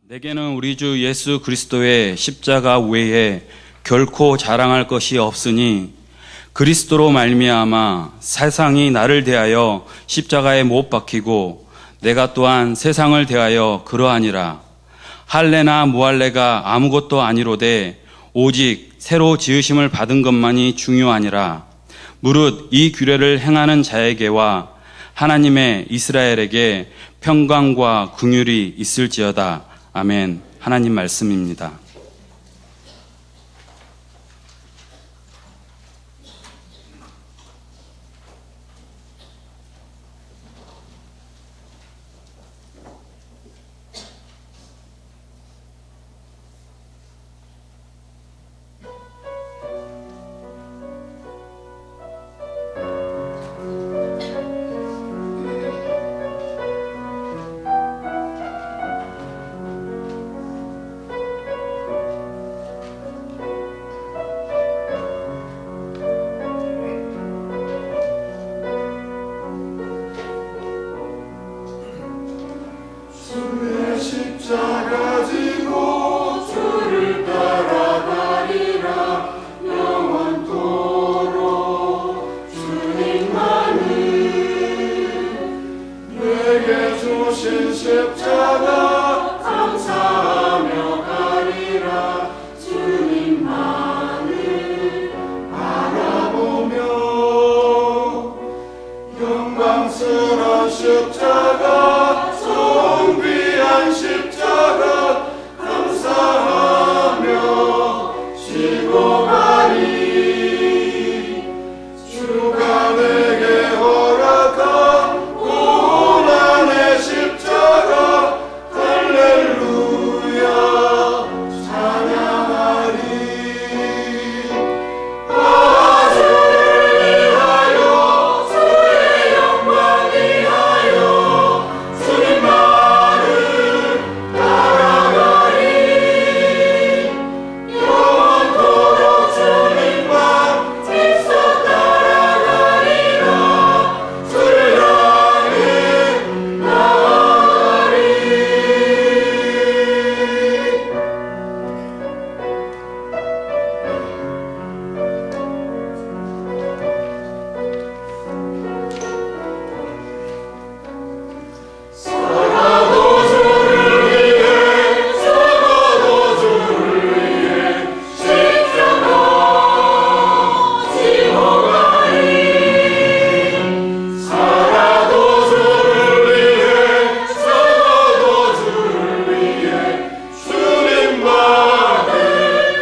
내게는 우리 주 예수 그리스도의 십자가 외에 결코 자랑할 것이 없으니 그리스도로 말미암아 세상이 나를 대하여 십자가에 못 박히고 내가 또한 세상을 대하여 그러하니라. 할례나 무할례가 아무것도 아니로되 오직 새로 지으심을 받은 것만이 중요하니라. 무릇 이 규례를 행하는 자에게와 하나님의 이스라엘에게 평강과 긍휼이 있을지어다. 아멘. 하나님 말씀입니다. 십자가 감사하며 가리라. 주님만을 바라보며 영광스러운 십자가, 존귀한 십자가 감사하며 지고 가리. 주가 내게 허락한 고난의 십자가 할렐루야 찬양하리. 주를 위하여 주의 영광 위하여 주님만을 따라가리. 영원토록 주님만 지속 따라가리라. 주를 향해 나아가리. 살아도 주를 위해 죽어도 주를 위해 십자가 지고 가리. 살아도 주를 위해 죽어도 주를 위해 주님만을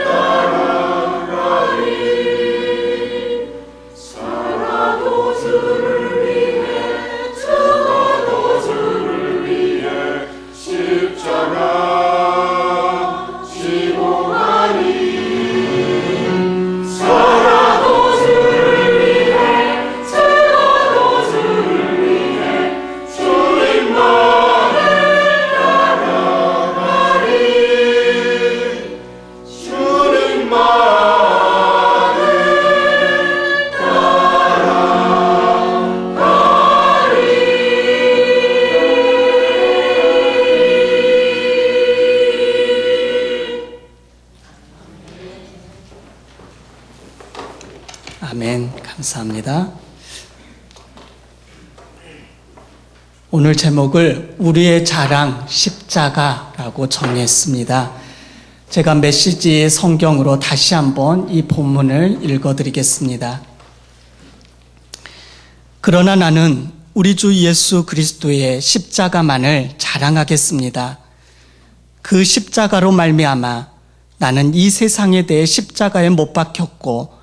따라가리. 살아도 주를 위해 죽어도 주를 위해 십자가 지고 가리. 살아도 주를 위해 죽어도 주를 위해 주님만을 따라가리. 주님만을 아멘. 감사합니다. 오늘 제목을 우리의 자랑 십자가라고 정했습니다. 제가 메시지 성경으로 다시 한번 이 본문을 읽어드리겠습니다. 그러나 나는 우리 주 예수 그리스도의 십자가만을 자랑하겠습니다. 그 십자가로 말미암아 나는 이 세상에 대해 십자가에 못 박혔고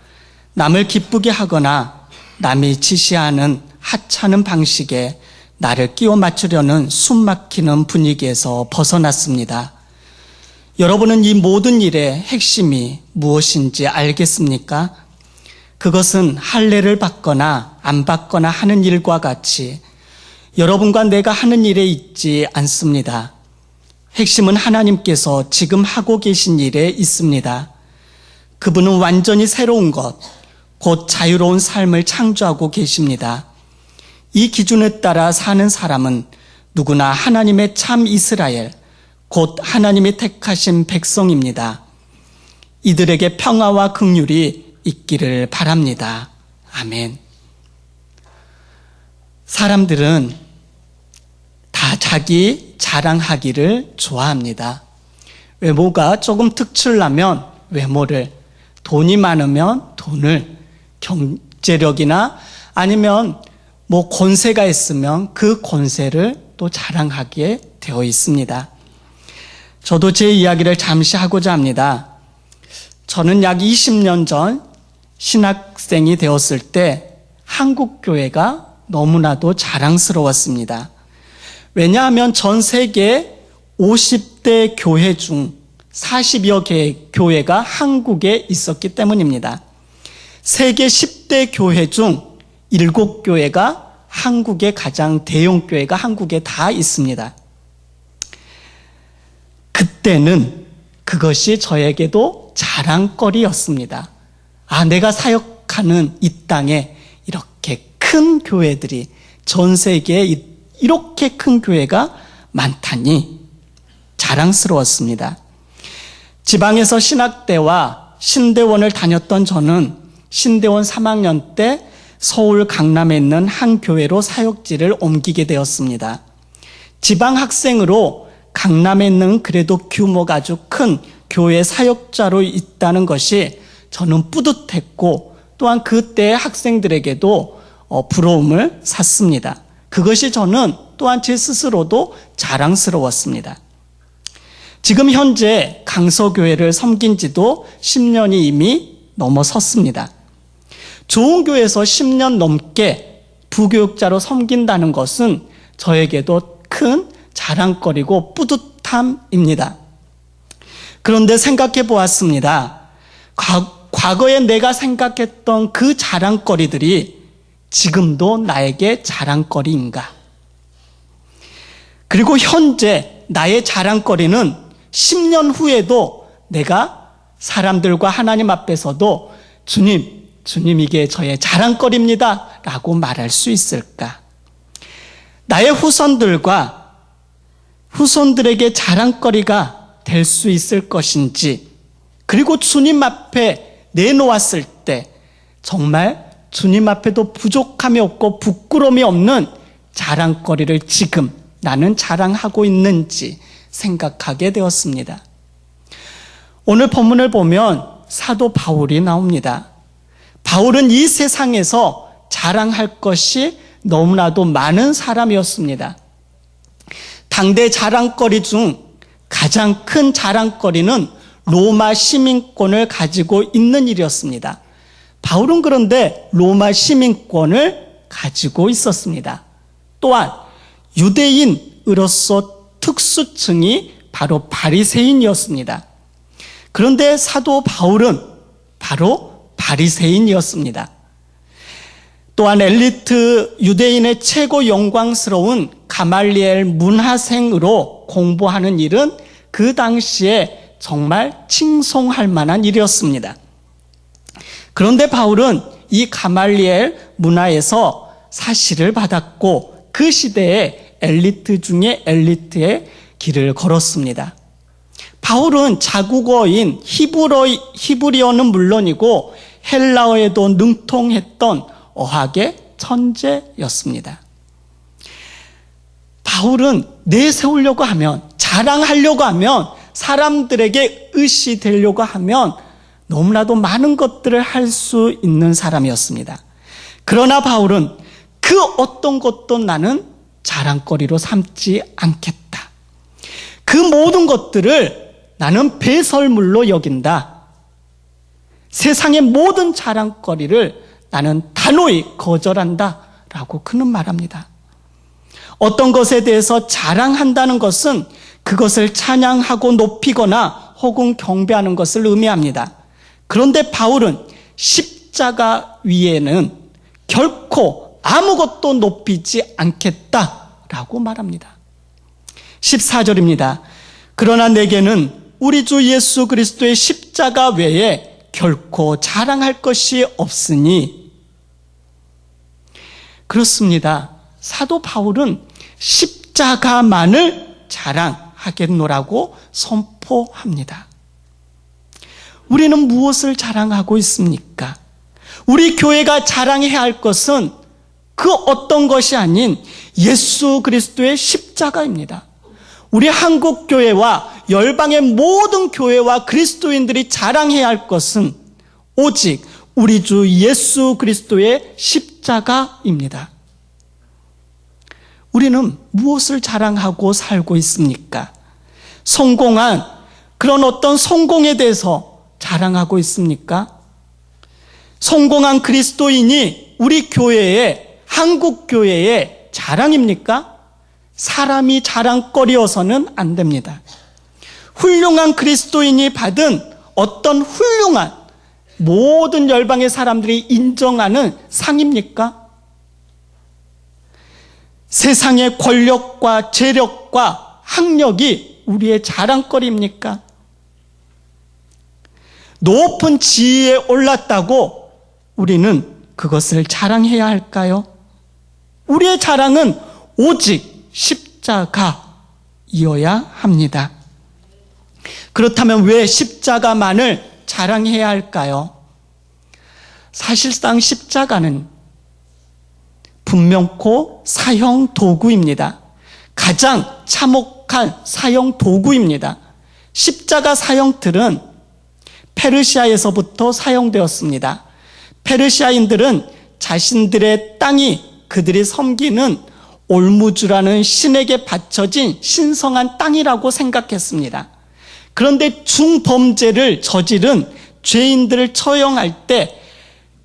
남을 기쁘게 하거나 남이 지시하는 하찮은 방식에 나를 끼워 맞추려는 숨막히는 분위기에서 벗어났습니다. 여러분은 이 모든 일의 핵심이 무엇인지 알겠습니까? 그것은 할례를 받거나 안 받거나 하는 일과 같이 여러분과 내가 하는 일에 있지 않습니다. 핵심은 하나님께서 지금 하고 계신 일에 있습니다. 그분은 완전히 새로운 것, 곧 자유로운 삶을 창조하고 계십니다. 이 기준에 따라 사는 사람은 누구나 하나님의 참 이스라엘, 곧 하나님이 택하신 백성입니다. 이들에게 평화와 긍휼이 있기를 바랍니다. 아멘. 사람들은 다 자기 자랑하기를 좋아합니다. 외모가 조금 특출나면 외모를, 돈이 많으면 돈을, 경제력이나 아니면 뭐 권세가 있으면 그 권세를 또 자랑하게 되어 있습니다. 저도 제 이야기를 잠시 하고자 합니다. 저는 약 20년 전 신학생이 되었을 때 한국 교회가 너무나도 자랑스러웠습니다. 왜냐하면 전 세계 50대 교회 중 40여 개의 교회가 한국에 있었기 때문입니다. 세계 10대 교회 중 7교회가 한국의 가장 대형 교회가 한국에 다 있습니다. 그때는 그것이 저에게도 자랑거리였습니다. 아, 내가 사역하는 이 땅에 이렇게 큰 교회들이, 전 세계에 이렇게 큰 교회가 많다니 자랑스러웠습니다. 지방에서 신학대와 신대원을 다녔던 저는 신대원 3학년 때 서울 강남에 있는 한 교회로 사역지를 옮기게 되었습니다. 지방 학생으로 강남에 있는 그래도 규모가 아주 큰 교회 사역자로 있다는 것이 저는 뿌듯했고, 또한 그때의 학생들에게도 부러움을 샀습니다. 그것이 저는 또한 제 스스로도 자랑스러웠습니다. 지금 현재 강서교회를 섬긴 지도 10년이 이미 넘어섰습니다. 좋은 교회에서 10년 넘게 부교육자로 섬긴다는 것은 저에게도 큰 자랑거리고 뿌듯함입니다. 그런데 생각해 보았습니다. 과거에 내가 생각했던 그 자랑거리들이 지금도 나에게 자랑거리인가? 그리고 현재 나의 자랑거리는 10년 후에도 내가 사람들과 하나님 앞에서도 주님 이게 저의 자랑거리입니다 라고 말할 수 있을까? 나의 후손들에게 자랑거리가 될 수 있을 것인지, 그리고 주님 앞에 내놓았을 때 정말 주님 앞에도 부족함이 없고 부끄러움이 없는 자랑거리를 지금 나는 자랑하고 있는지 생각하게 되었습니다. 오늘 본문을 보면 사도 바울이 나옵니다. 바울은 이 세상에서 자랑할 것이 너무나도 많은 사람이었습니다. 당대 자랑거리 중 가장 큰 자랑거리는 로마 시민권을 가지고 있는 일이었습니다. 바울은 그런데 로마 시민권을 가지고 있었습니다. 또한 유대인으로서 특수층이 바로 바리새인이었습니다. 그런데 사도 바울은 바로 바리새인이었습니다. 또한 엘리트 유대인의 최고 영광스러운 가말리엘 문하생으로 공부하는 일은 그 당시에 정말 칭송할 만한 일이었습니다. 그런데 바울은 이 가말리엘 문화에서 사시를 받았고 그 시대에 엘리트 중에 엘리트의 길을 걸었습니다. 바울은 자국어인 히브리어는 물론이고 헬라어에도 능통했던 어학의 천재였습니다. 바울은 내세우려고 하면, 자랑하려고 하면, 사람들에게 의시되려고 하면 너무나도 많은 것들을 할 수 있는 사람이었습니다. 그러나 바울은 그 어떤 것도 나는 자랑거리로 삼지 않겠다. 그 모든 것들을 나는 배설물로 여긴다. 세상의 모든 자랑거리를 나는 단호히 거절한다 라고 그는 말합니다. 어떤 것에 대해서 자랑한다는 것은 그것을 찬양하고 높이거나 혹은 경배하는 것을 의미합니다. 그런데 바울은 십자가 위에는 결코 아무것도 높이지 않겠다라고 말합니다. 14절입니다. 그러나 내게는 우리 주 예수 그리스도의 십자가 외에 결코 자랑할 것이 없으니. 그렇습니다. 사도 바울은 십자가만을 자랑하고 자랑하겠노라고 선포합니다. 우리는 무엇을 자랑하고 있습니까? 우리 교회가 자랑해야 할 것은 그 어떤 것이 아닌 예수 그리스도의 십자가입니다. 우리 한국교회와 열방의 모든 교회와 그리스도인들이 자랑해야 할 것은 오직 우리 주 예수 그리스도의 십자가입니다. 우리는 무엇을 자랑하고 살고 있습니까? 성공한 그런 어떤 성공에 대해서 자랑하고 있습니까? 성공한 그리스도인이 우리 교회의, 한국 교회의 자랑입니까? 사람이 자랑거리여서는 안 됩니다. 훌륭한 그리스도인이 받은 어떤 훌륭한 모든 열방의 사람들이 인정하는 상입니까? 세상의 권력과 재력과 학력이 우리의 자랑거리입니까? 높은 지위에 올랐다고 우리는 그것을 자랑해야 할까요? 우리의 자랑은 오직 십자가이어야 합니다. 그렇다면 왜 십자가만을 자랑해야 할까요? 사실상 십자가는 분명코 사형 도구입니다. 가장 참혹한 사형 도구입니다. 십자가 사형틀은 페르시아에서부터 사용되었습니다. 페르시아인들은 자신들의 땅이 그들이 섬기는 올무주라는 신에게 바쳐진 신성한 땅이라고 생각했습니다. 그런데 중범죄를 저지른 죄인들을 처형할 때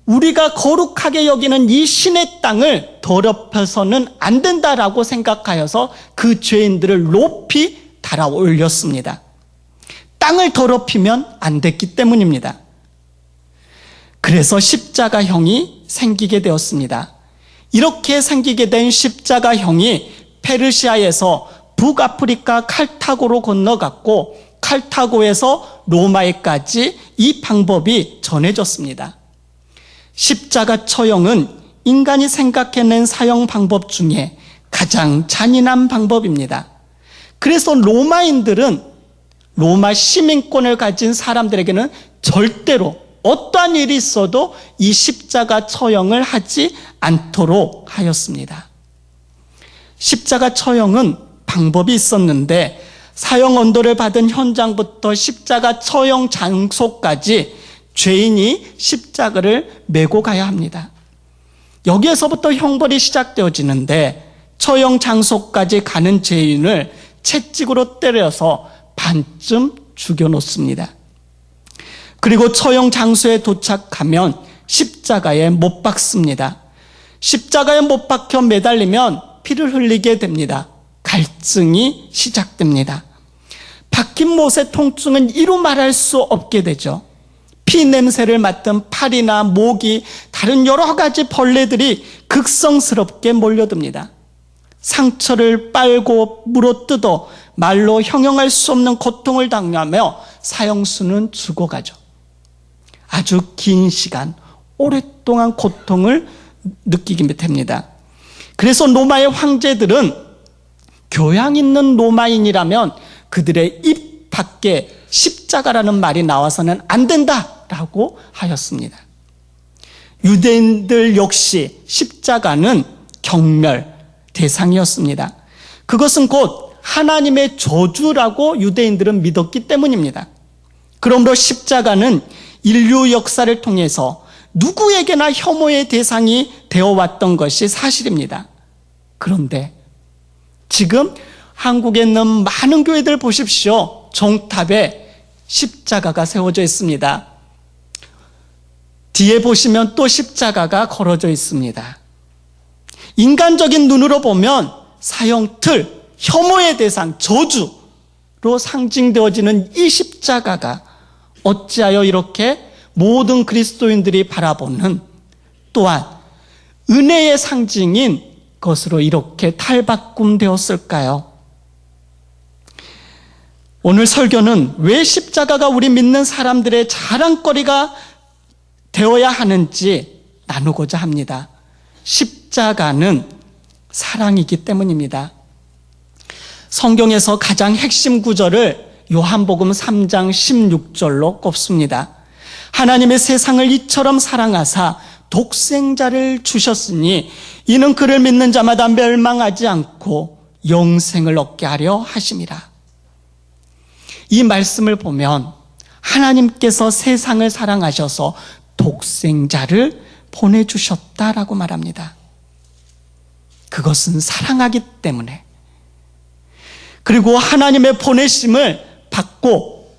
우리가 거룩하게 여기는 이 신의 땅을 더럽혀서는 안 된다라고 생각하여서 그 죄인들을 높이 달아 올렸습니다. 땅을 더럽히면 안 됐기 때문입니다. 그래서 십자가형이 생기게 되었습니다. 이렇게 생기게 된 십자가형이 페르시아에서 북아프리카 칼타고로 건너갔고 칼타고에서 로마에까지 이 방법이 전해졌습니다. 십자가 처형은 인간이 생각해낸 사형 방법 중에 가장 잔인한 방법입니다. 그래서 로마인들은 로마 시민권을 가진 사람들에게는 절대로 어떠한 일이 있어도 이 십자가 처형을 하지 않도록 하였습니다. 십자가 처형은 방법이 있었는데 사형 언도를 받은 현장부터 십자가 처형 장소까지 죄인이 십자가를 메고 가야 합니다. 여기에서부터 형벌이 시작되어지는데 처형 장소까지 가는 죄인을 채찍으로 때려서 반쯤 죽여놓습니다. 그리고 처형 장소에 도착하면 십자가에 못 박습니다. 십자가에 못 박혀 매달리면 피를 흘리게 됩니다. 갈증이 시작됩니다. 박힌 못의 통증은 이루 말할 수 없게 되죠. 피 냄새를 맡은 팔이나 목이 다른 여러 가지 벌레들이 극성스럽게 몰려듭니다. 상처를 빨고 물어뜯어 말로 형용할 수 없는 고통을 당하며 사형수는 죽어가죠. 아주 긴 시간, 오랫동안 고통을 느끼게 됩니다. 그래서 로마의 황제들은 교양 있는 로마인이라면 그들의 입 밖에 십자가라는 말이 나와서는 안 된다라고 하였습니다. 유대인들 역시 십자가는 경멸 대상이었습니다. 그것은 곧 하나님의 저주라고 유대인들은 믿었기 때문입니다. 그러므로 십자가는 인류 역사를 통해서 누구에게나 혐오의 대상이 되어왔던 것이 사실입니다. 그런데 지금 한국에 있는 많은 교회들 보십시오. 정탑에 십자가가 세워져 있습니다. 뒤에 보시면 또 십자가가 걸어져 있습니다. 인간적인 눈으로 보면 사형틀, 혐오의 대상, 저주로 상징되어지는 이 십자가가 어찌하여 이렇게 모든 그리스도인들이 바라보는 또한 은혜의 상징인 것으로 이렇게 탈바꿈되었을까요? 오늘 설교는 왜 십자가가 우리 믿는 사람들의 자랑거리가 되어야 하는지 나누고자 합니다. 십자가는 사랑이기 때문입니다. 성경에서 가장 핵심 구절을 요한복음 3장 16절로 꼽습니다. 하나님의 세상을 이처럼 사랑하사 독생자를 주셨으니 이는 그를 믿는 자마다 멸망하지 않고 영생을 얻게 하려 하심이라. 이 말씀을 보면 하나님께서 세상을 사랑하셔서 독생자를 보내주셨다라고 말합니다. 그것은 사랑하기 때문에, 그리고 하나님의 보내심을 받고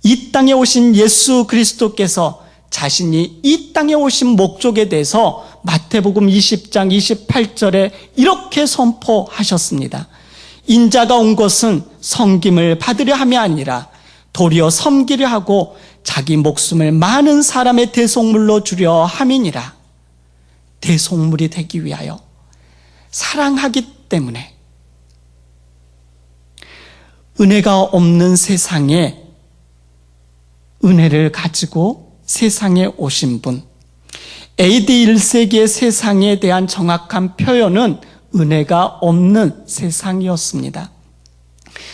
이 땅에 오신 예수 그리스도께서 자신이 이 땅에 오신 목적에 대해서 마태복음 20장 28절에 이렇게 선포하셨습니다. 인자가 온 것은 섬김을 받으려 함이 아니라 도리어 섬기려 하고 자기 목숨을 많은 사람의 대속물로 주려 함이니라. 대속물이 되기 위하여, 사랑하기 때문에. 은혜가 없는 세상에 은혜를 가지고 세상에 오신 분, AD 1세기의 세상에 대한 정확한 표현은 은혜가 없는 세상이었습니다.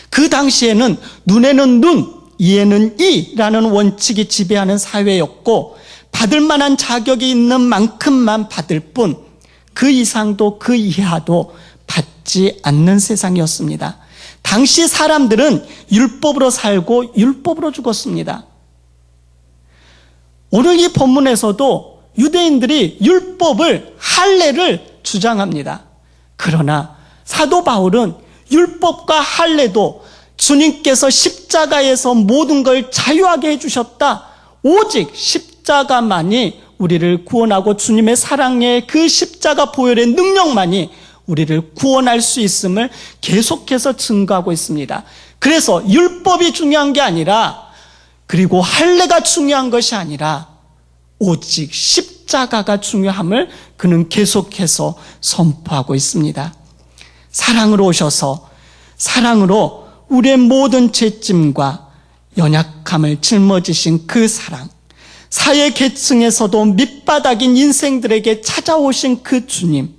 그 당시에는 눈에는 눈, 이에는 이라는 원칙이 지배하는 사회였고, 받을 만한 자격이 있는 만큼만 받을 뿐 그 이상도 그 이하도 받지 않는 세상이었습니다. 당시 사람들은 율법으로 살고 율법으로 죽었습니다. 오늘 이 본문에서도 유대인들이 율법을, 할례를 주장합니다. 그러나 사도 바울은 율법과 할례도 주님께서 십자가에서 모든 걸 자유하게 해주셨다. 오직 십자가만이 우리를 구원하고 주님의 사랑의 그 십자가 보혈의 능력만이 우리를 구원할 수 있음을 계속해서 증거하고 있습니다. 그래서 율법이 중요한 게 아니라, 그리고 할례가 중요한 것이 아니라 오직 십자가가 중요함을 그는 계속해서 선포하고 있습니다. 사랑으로 오셔서 사랑으로 우리의 모든 죄짐과 연약함을 짊어지신 그 사랑, 사회 계층에서도 밑바닥인 인생들에게 찾아오신 그 주님,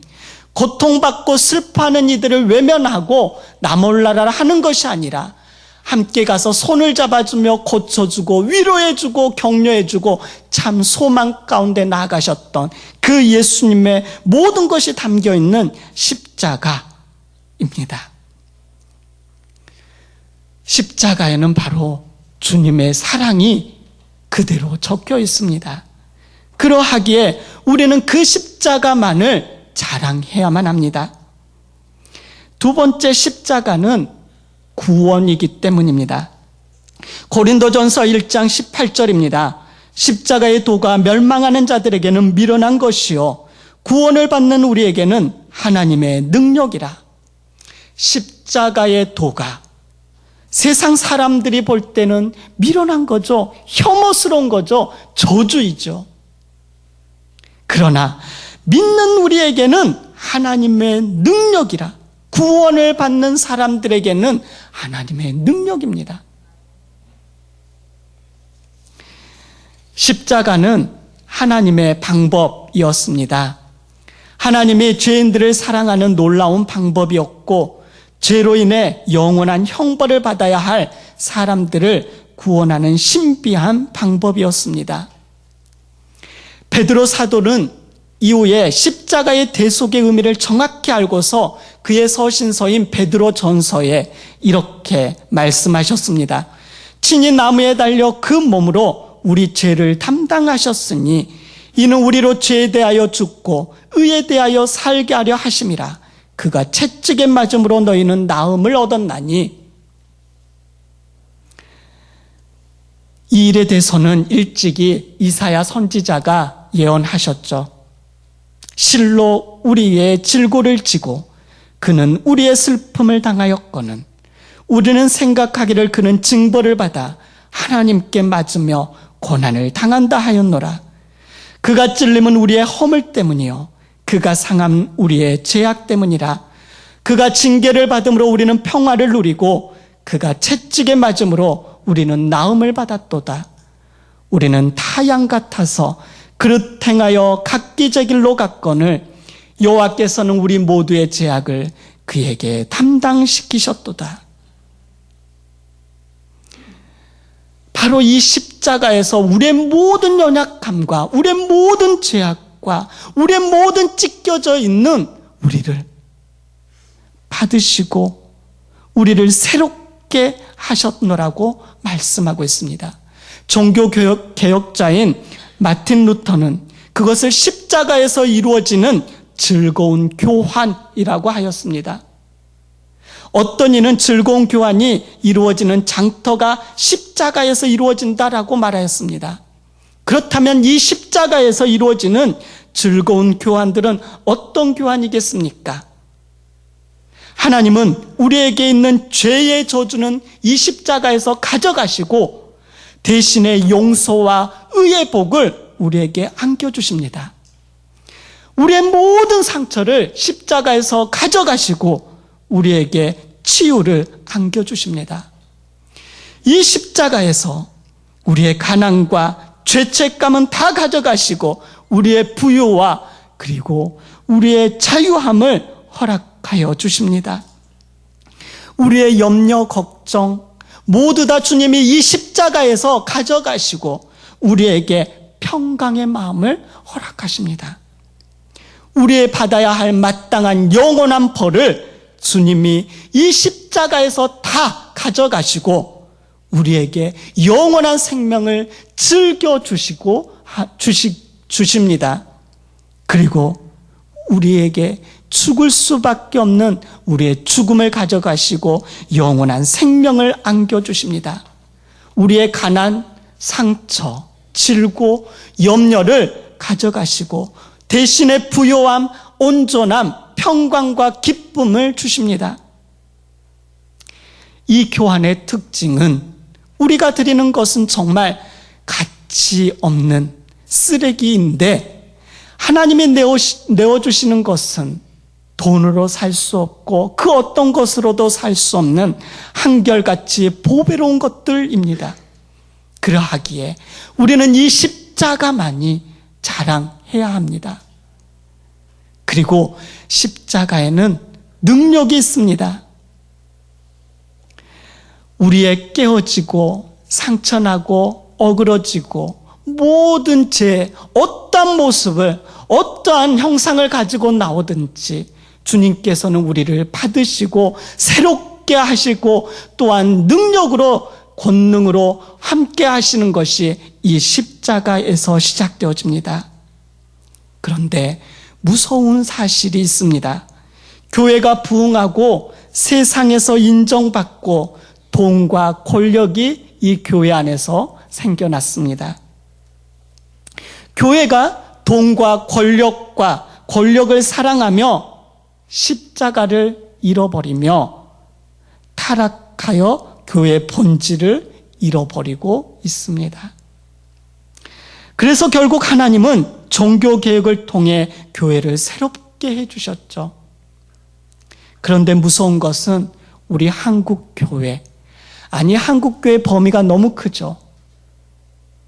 고통받고 슬퍼하는 이들을 외면하고 나 몰라라 하는 것이 아니라 함께 가서 손을 잡아주며 고쳐주고 위로해주고 격려해주고 참 소망 가운데 나아가셨던 그 예수님의 모든 것이 담겨있는 십자가입니다. 십자가에는 바로 주님의 사랑이 그대로 적혀 있습니다. 그러하기에 우리는 그 십자가만을 자랑해야만 합니다. 두 번째, 십자가는 구원이기 때문입니다. 고린도전서 1장 18절입니다. 십자가의 도가 멸망하는 자들에게는 미련한 것이요 구원을 받는 우리에게는 하나님의 능력이라. 십자가의 도가 세상 사람들이 볼 때는 미련한 거죠. 혐오스러운 거죠. 저주이죠. 그러나 믿는 우리에게는 하나님의 능력이라. 구원을 받는 사람들에게는 하나님의 능력입니다. 십자가는 하나님의 방법이었습니다. 하나님이 죄인들을 사랑하는 놀라운 방법이었고, 죄로 인해 영원한 형벌을 받아야 할 사람들을 구원하는 신비한 방법이었습니다. 베드로 사도는 이후에 십자가의 대속의 의미를 정확히 알고서 그의 서신서인 베드로 전서에 이렇게 말씀하셨습니다. 친히 나무에 달려 그 몸으로 우리 죄를 담당하셨으니 이는 우리로 죄에 대하여 죽고 의에 대하여 살게 하려 하심이라. 그가 채찍에 맞음으로 너희는 나음을 얻었나니. 이 일에 대해서는 일찍이 이사야 선지자가 예언하셨죠. 실로 우리의 질고를 지고 그는 우리의 슬픔을 당하였거늘 우리는 생각하기를 그는 징벌을 받아 하나님께 맞으며 고난을 당한다 하였노라. 그가 찔림은 우리의 허물 때문이요 그가 상함 우리의 죄악 때문이라. 그가 징계를 받음으로 우리는 평화를 누리고 그가 채찍에 맞음으로 우리는 나음을 받았도다. 우리는 타양 같아서 그릇 행하여 각기 제 길로 갔거늘 여호와께서는 우리 모두의 죄악을 그에게 담당시키셨도다. 바로 이 십자가에서 우리의 모든 연약함과 우리의 모든 죄악과 우리의 모든 찢겨져 있는 우리를 받으시고 우리를 새롭게 하셨노라고 말씀하고 있습니다. 종교개혁자인 마틴 루터는 그것을 십자가에서 이루어지는 즐거운 교환이라고 하였습니다. 어떤 이는 즐거운 교환이 이루어지는 장터가 십자가에서 이루어진다라고 말하였습니다. 그렇다면 이 십자가에서 이루어지는 즐거운 교환들은 어떤 교환이겠습니까? 하나님은 우리에게 있는 죄의 저주는 이 십자가에서 가져가시고 대신에 용서와 의의 복을 우리에게 안겨주십니다. 우리의 모든 상처를 십자가에서 가져가시고 우리에게 치유를 안겨주십니다. 이 십자가에서 우리의 가난과 죄책감은 다 가져가시고 우리의 부유와 그리고 우리의 자유함을 허락하여 주십니다. 우리의 염려, 걱정 모두 다 주님이 이 십자가에서 가져가시고 우리에게 평강의 마음을 허락하십니다. 우리의 받아야 할 마땅한 영원한 벌을 주님이 이 십자가에서 다 가져가시고 우리에게 영원한 생명을 주십니다. 그리고 우리에게 죽을 수밖에 없는 우리의 죽음을 가져가시고 영원한 생명을 안겨주십니다. 우리의 가난, 상처, 질고, 염려를 가져가시고 대신에 부요함, 온전함, 평강과 기쁨을 주십니다. 이 교환의 특징은 우리가 드리는 것은 정말 가치 없는 쓰레기인데 하나님이 내어주시는 것은 돈으로 살 수 없고 그 어떤 것으로도 살 수 없는 한결같이 보배로운 것들입니다. 그러하기에 우리는 이 십자가만이 자랑해야 합니다. 그리고 십자가에는 능력이 있습니다. 우리의 깨어지고 상처나고 어그러지고 모든 죄, 어떠한 모습을 어떠한 형상을 가지고 나오든지 주님께서는 우리를 받으시고 새롭게 하시고 또한 능력으로 권능으로 함께 하시는 것이 이 십자가에서 시작되어집니다. 그런데 무서운 사실이 있습니다. 교회가 부흥하고 세상에서 인정받고 돈과 권력이 이 교회 안에서 생겨났습니다. 교회가 돈과 권력을 사랑하며 십자가를 잃어버리며 타락하여 교회의 본질을 잃어버리고 있습니다. 그래서 결국 하나님은 종교개혁을 통해 교회를 새롭게 해주셨죠. 그런데 무서운 것은 우리 한국교회, 한국교회 범위가 너무 크죠.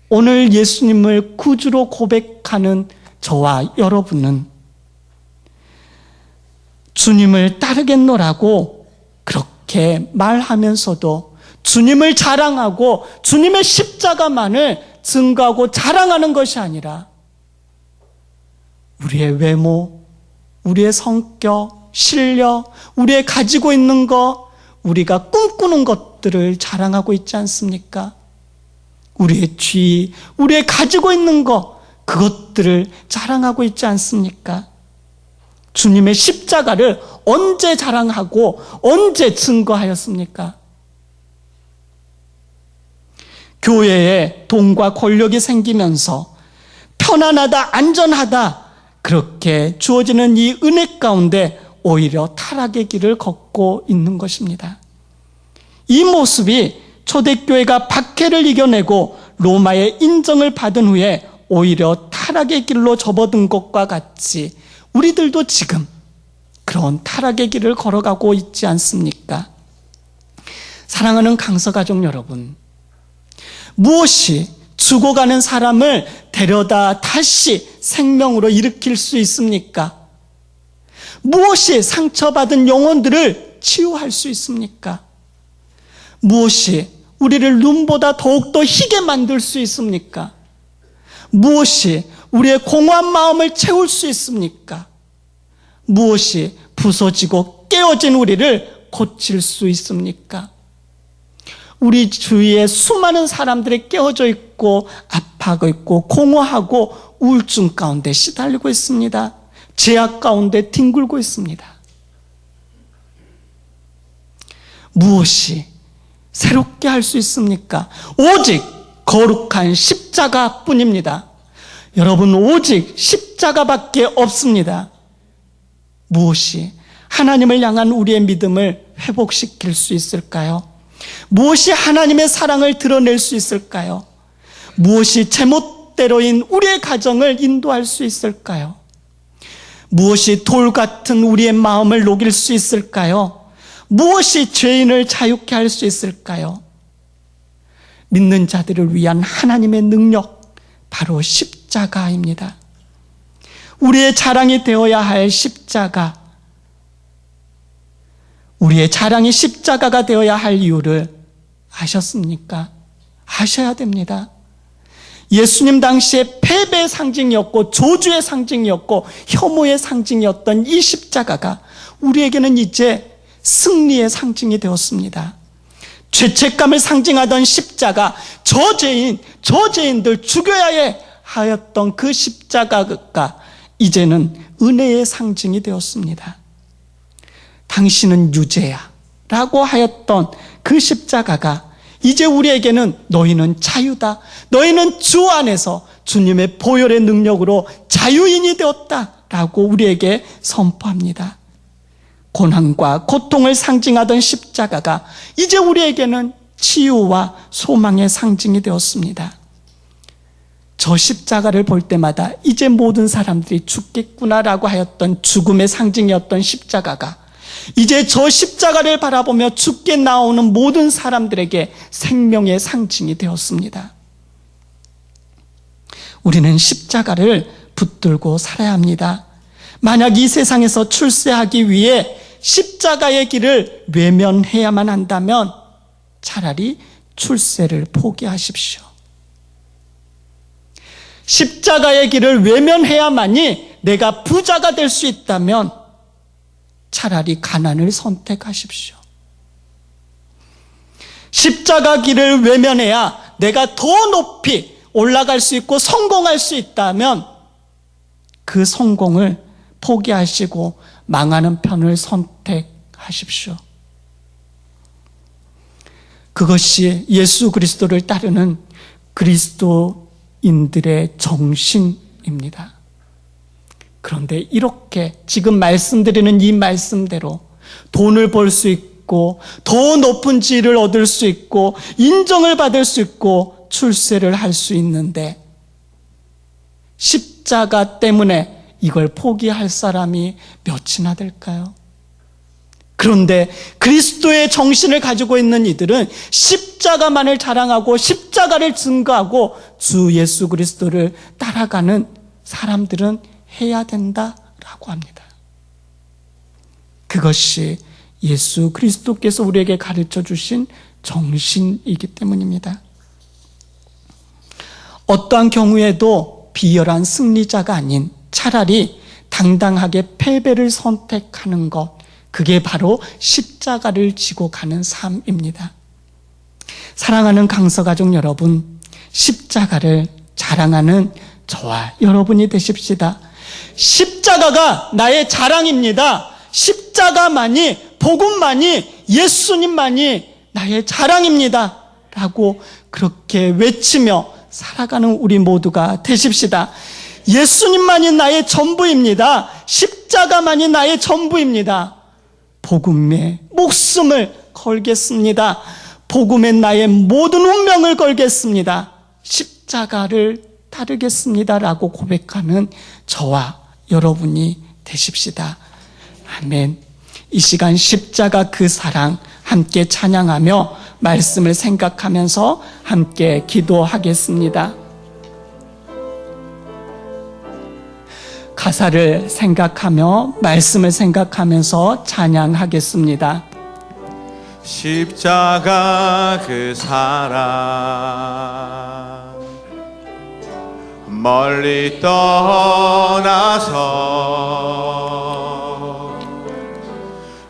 오늘 예수님을 구주로 고백하는 저와 여러분은 주님을 따르겠노라고 그렇게 말하면서도 주님을 자랑하고 주님의 십자가만을 증거하고 자랑하는 것이 아니라 우리의 외모, 우리의 성격, 실력, 우리의 가지고 있는 것, 우리가 꿈꾸는 것들을 자랑하고 있지 않습니까? 우리의 지위, 우리의 가지고 있는 것, 그것들을 자랑하고 있지 않습니까? 주님의 십자가를 언제 자랑하고 언제 증거하였습니까? 교회에 돈과 권력이 생기면서 편안하다, 안전하다 그렇게 주어지는 이 은혜 가운데 오히려 타락의 길을 걷고 있는 것입니다. 이 모습이 초대교회가 박해를 이겨내고 로마의 인정을 받은 후에 오히려 타락의 길로 접어든 것과 같이 우리들도 지금 그런 타락의 길을 걸어가고 있지 않습니까? 사랑하는 강서가족 여러분, 무엇이 죽어가는 사람을 데려다 다시 생명으로 일으킬 수 있습니까? 무엇이 상처받은 영혼들을 치유할 수 있습니까? 무엇이 우리를 눈보다 더욱더 희게 만들 수 있습니까? 무엇이 우리의 공허한 마음을 채울 수 있습니까? 무엇이 부서지고 깨어진 우리를 고칠 수 있습니까? 우리 주위에 수많은 사람들이 깨어져 있고 아파하고 있고 공허하고 우울증 가운데 시달리고 있습니다. 제약 가운데 뒹굴고 있습니다. 무엇이 새롭게 할 수 있습니까? 오직 거룩한 십자가뿐입니다. 여러분, 오직 십자가밖에 없습니다. 무엇이 하나님을 향한 우리의 믿음을 회복시킬 수 있을까요? 무엇이 하나님의 사랑을 드러낼 수 있을까요? 무엇이 제멋대로인 우리의 가정을 인도할 수 있을까요? 무엇이 돌 같은 우리의 마음을 녹일 수 있을까요? 무엇이 죄인을 자유케 할 수 있을까요? 믿는 자들을 위한 하나님의 능력, 바로 십자가입니다. 우리의 자랑이 되어야 할 십자가, 우리의 자랑이 십자가가 되어야 할 이유를 아셨습니까? 아셔야 됩니다. 예수님 당시에 패배의 상징이었고 저주의 상징이었고 혐오의 상징이었던 이 십자가가 우리에게는 이제 승리의 상징이 되었습니다. 죄책감을 상징하던 십자가, 저죄인들 죽여야 하였던 그 십자가가 이제는 은혜의 상징이 되었습니다. 당신은 유죄야 라고 하였던 그 십자가가 이제 우리에게는 너희는 자유다, 너희는 주 안에서 주님의 보혈의 능력으로 자유인이 되었다 라고 우리에게 선포합니다. 고난과 고통을 상징하던 십자가가 이제 우리에게는 치유와 소망의 상징이 되었습니다. 저 십자가를 볼 때마다 이제 모든 사람들이 죽겠구나라고 하였던 죽음의 상징이었던 십자가가 이제 저 십자가를 바라보며 죽게 나오는 모든 사람들에게 생명의 상징이 되었습니다. 우리는 십자가를 붙들고 살아야 합니다. 만약 이 세상에서 출세하기 위해 십자가의 길을 외면해야만 한다면 차라리 출세를 포기하십시오. 십자가의 길을 외면해야만이 내가 부자가 될 수 있다면 차라리 가난을 선택하십시오. 십자가 길을 외면해야 내가 더 높이 올라갈 수 있고 성공할 수 있다면 그 성공을 포기하시고 망하는 편을 선택하십시오. 그것이 예수 그리스도를 따르는 그리스도인들의 정신입니다. 그런데 이렇게 지금 말씀드리는 이 말씀대로 돈을 벌 수 있고 더 높은 지위를 얻을 수 있고 인정을 받을 수 있고 출세를 할 수 있는데 십자가 때문에 이걸 포기할 사람이 몇이나 될까요? 그런데 그리스도의 정신을 가지고 있는 이들은 십자가만을 자랑하고 십자가를 증거하고 주 예수 그리스도를 따라가는 사람들은 해야 된다라고 합니다. 그것이 예수 그리스도께서 우리에게 가르쳐 주신 정신이기 때문입니다. 어떠한 경우에도 비열한 승리자가 아닌 차라리 당당하게 패배를 선택하는 것, 그게 바로 십자가를 지고 가는 삶입니다. 사랑하는 강서가족 여러분, 십자가를 자랑하는 저와 여러분이 되십시다. 십자가가 나의 자랑입니다. 십자가만이, 복음만이, 예수님만이 나의 자랑입니다 라고 그렇게 외치며 살아가는 우리 모두가 되십시다. 예수님만이 나의 전부입니다. 십자가만이 나의 전부입니다. 복음에 목숨을 걸겠습니다. 복음에 나의 모든 운명을 걸겠습니다. 십자가를 따르겠습니다 라고 고백하는 저와 여러분이 되십시다. 아멘. 이 시간 십자가 그 사랑 함께 찬양하며 말씀을 생각하면서 함께 기도하겠습니다. 가사를 생각하며 말씀을 생각하면서 찬양하겠습니다. 십자가 그 사랑 멀리 떠나서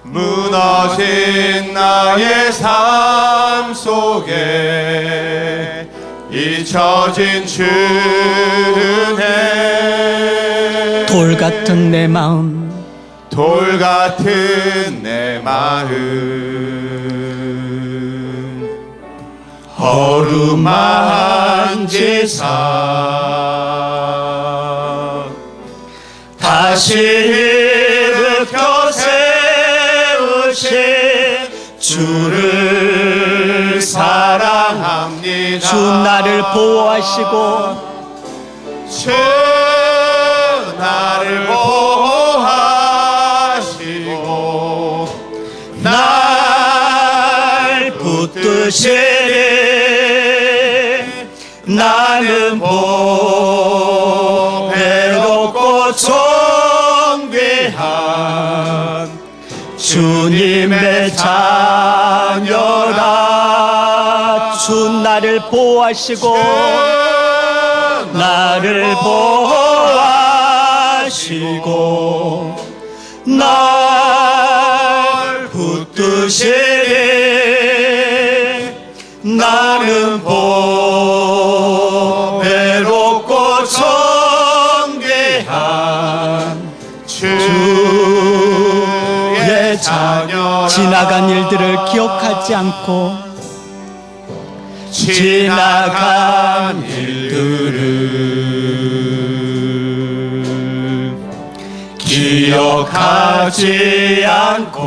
무너진 나의 삶 속에 잊혀진 주네. 돌 같은 내 마음, 돌 같은 내 마음 어루만지사 다시 일으켜 세우신 주를 사랑합니다. 주 나를 보호하시고 주 나를 보호하시고 날 붙드시니 나는 보배롭고 존귀한 주님의 자녀라. 주 나를 보호하시고 나를 보호하시고 날 붙드시니 나는 보배롭고 존귀한 주의 자녀라. 지나간 일들을 기억하지 않고 지나간 일들을 기억하지 않고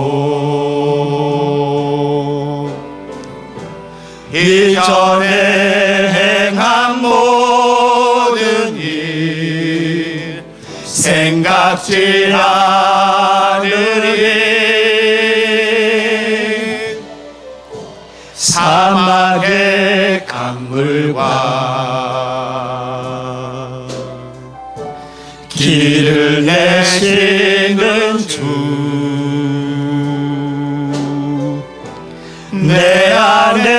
이전에 행한 모든 일 생각지 않으리. 사막의 강물과 길을 내시는 주 내 안에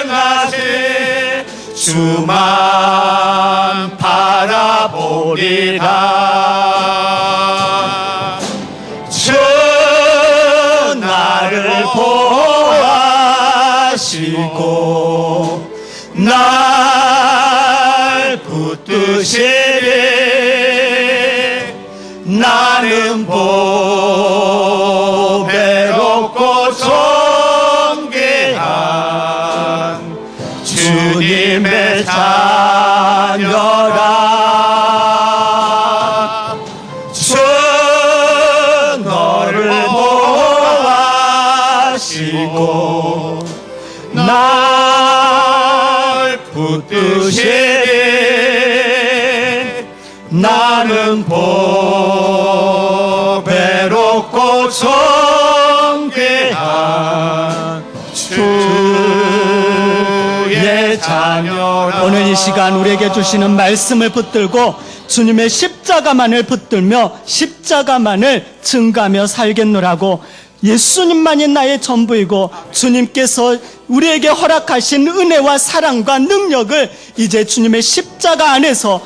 행하신 주만 바라보리라. 주 나를 보호하시고 날 붙드시니 나는 보배롭고 존귀한 주님의 자녀라. 주 너를 보호하시고 날 붙드시니 나는 보배롭고 존귀한 주의 자녀라. 오늘 이 시간 우리에게 주시는 말씀을 붙들고 주님의 십자가만을 붙들며 십자가만을 증가하며 살겠노라고. 예수님만이 나의 전부이고 주님께서 우리에게 허락하신 은혜와 사랑과 능력을 이제 주님의 십자가 안에서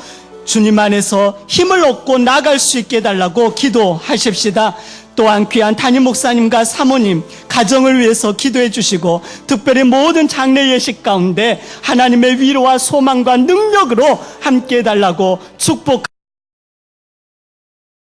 주님 안에서 힘을 얻고 나갈 수 있게 해달라고 기도하십시다. 또한 귀한 담임 목사님과 사모님 가정을 위해서 기도해 주시고 특별히 모든 장례 예식 가운데 하나님의 위로와 소망과 능력으로 함께 해달라고 축복